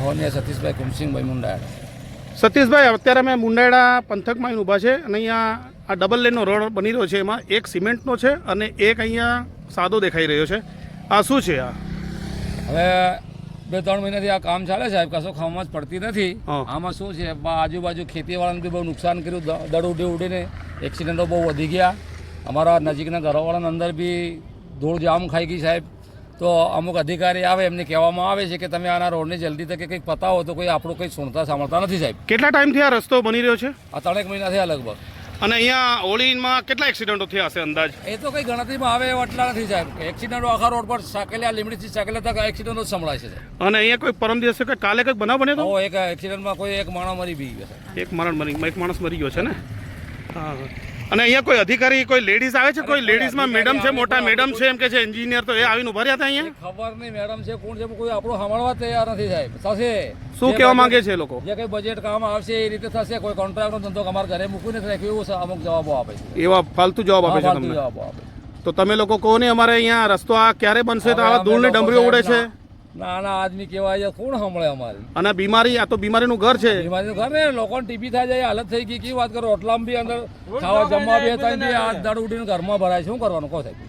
મહોનિયા સતીશભાઈ કુમસિંગભાઈ મુંડાળા. સતીશભાઈ, અત્યારે અમે મુંડાળા પંથકમાં ઊભા છે અને અહીંયા આ ડબલ લેનનો રોડ બની રહ્યો છે. એમાં એક સિમેન્ટનો છે અને એક અહીંયા સાદો દેખાઈ રહ્યો છે. આ શું છે? આ હવે 2-3 મહિનાથી આ કામ ચાલે સાહેબ, કશો ખાવામાં જ પડતી નથી. આમાં શું છે, આજુબાજુ ખેતીવાળાને બી બહુ નુકસાન કર્યું. દડ ઉડીને એક્સિડન્ટો બહુ વધી ગયા. અમારા નજીકના ઘરોવાળાના અંદર બી ધૂળ જામ ખાઈ ગઈ સાહેબ. તો અમુક અધિકારી આવે, એમને કહેવામાં આવે છે કે તમે આના રોડને જલ્દી તકે કંઈક પતાવો, તો કોઈ આપણું કંઈ સુનતા સાંભળતા નથી સાહેબ. કેટલા ટાઈમથી આ રસ્તો બની રહ્યો છે? આ 3 મહિના થયા લગભગ. અને અહીંયા હોળીમાં કેટલા એક્સિડન્ટો થયા હશે અંદાજ? એ તો કંઈ ગણતરીમાં આવે એવા એટલા નથી સાહેબ. એક્સિડન્ટો આખા રોડ પર સાકેલા લીમડીથી સાકેલા તક એક્સિડન્ટો જ સંભળાય છે સાહેબ. અને અહીંયા કોઈ પરમ દિવસે કે કાલે કંઈક બનાવ બન્યો હતો? એક એક્સિડન્ટમાં કોઈ એક માણસ મરી બી ગયો સાહેબ. એક માણસ મરી ગયો છે ને? હા. અને અહીંયા કોઈ અધિકારી, કોઈ લેડીઝ આવે છે? કોઈ લેડીઝમાં મેડમ છે, મોટા મેડમ છે એમ કે છે એન્જિનિયર, તો એ આવીને ઉભા રહ્યા હતા અહીંયા? ખબર નહીં મેડમ છે કોણ છે, કોઈ આપણું સાંભળવા તૈયાર નથી સાહેબ. થશે શું કહેવા માંગે છે લોકો? જે કંઈ બજેટ કામ આવશે એ રીતે થશે. કોઈ કોન્ટ્રાક્ટનો ધંધો અમારા ઘરે મૂકીને રાખ્યું એવું અમુક જવાબો આપે છે. એવા ફાલતુ જવાબ આપે છે તમને? જવાબો આપે. તો તમે લોકો કહો ને અમારે અહીંયા રસ્તો આ ક્યારે બનશે? તો આવા ધૂળની ડમરીઓ ઉડે છે. નાના આદમી કહેવાય છે, કોણ સાંભળે અમારી? અને બીમારી, આ તો બીમારીનું ઘર છે. બીમારીનું ઘર ને લોકોને ટીબી થાય જાય, હાલત થઈ ગઈ. કેવી વાત કરો? ઓટલામાં બી અંદર ખાવા જમવા બી હતા, આ દડ ઉડીને ઘરમાં ભરાય છે. શું કરવાનું કહો સાહેબ?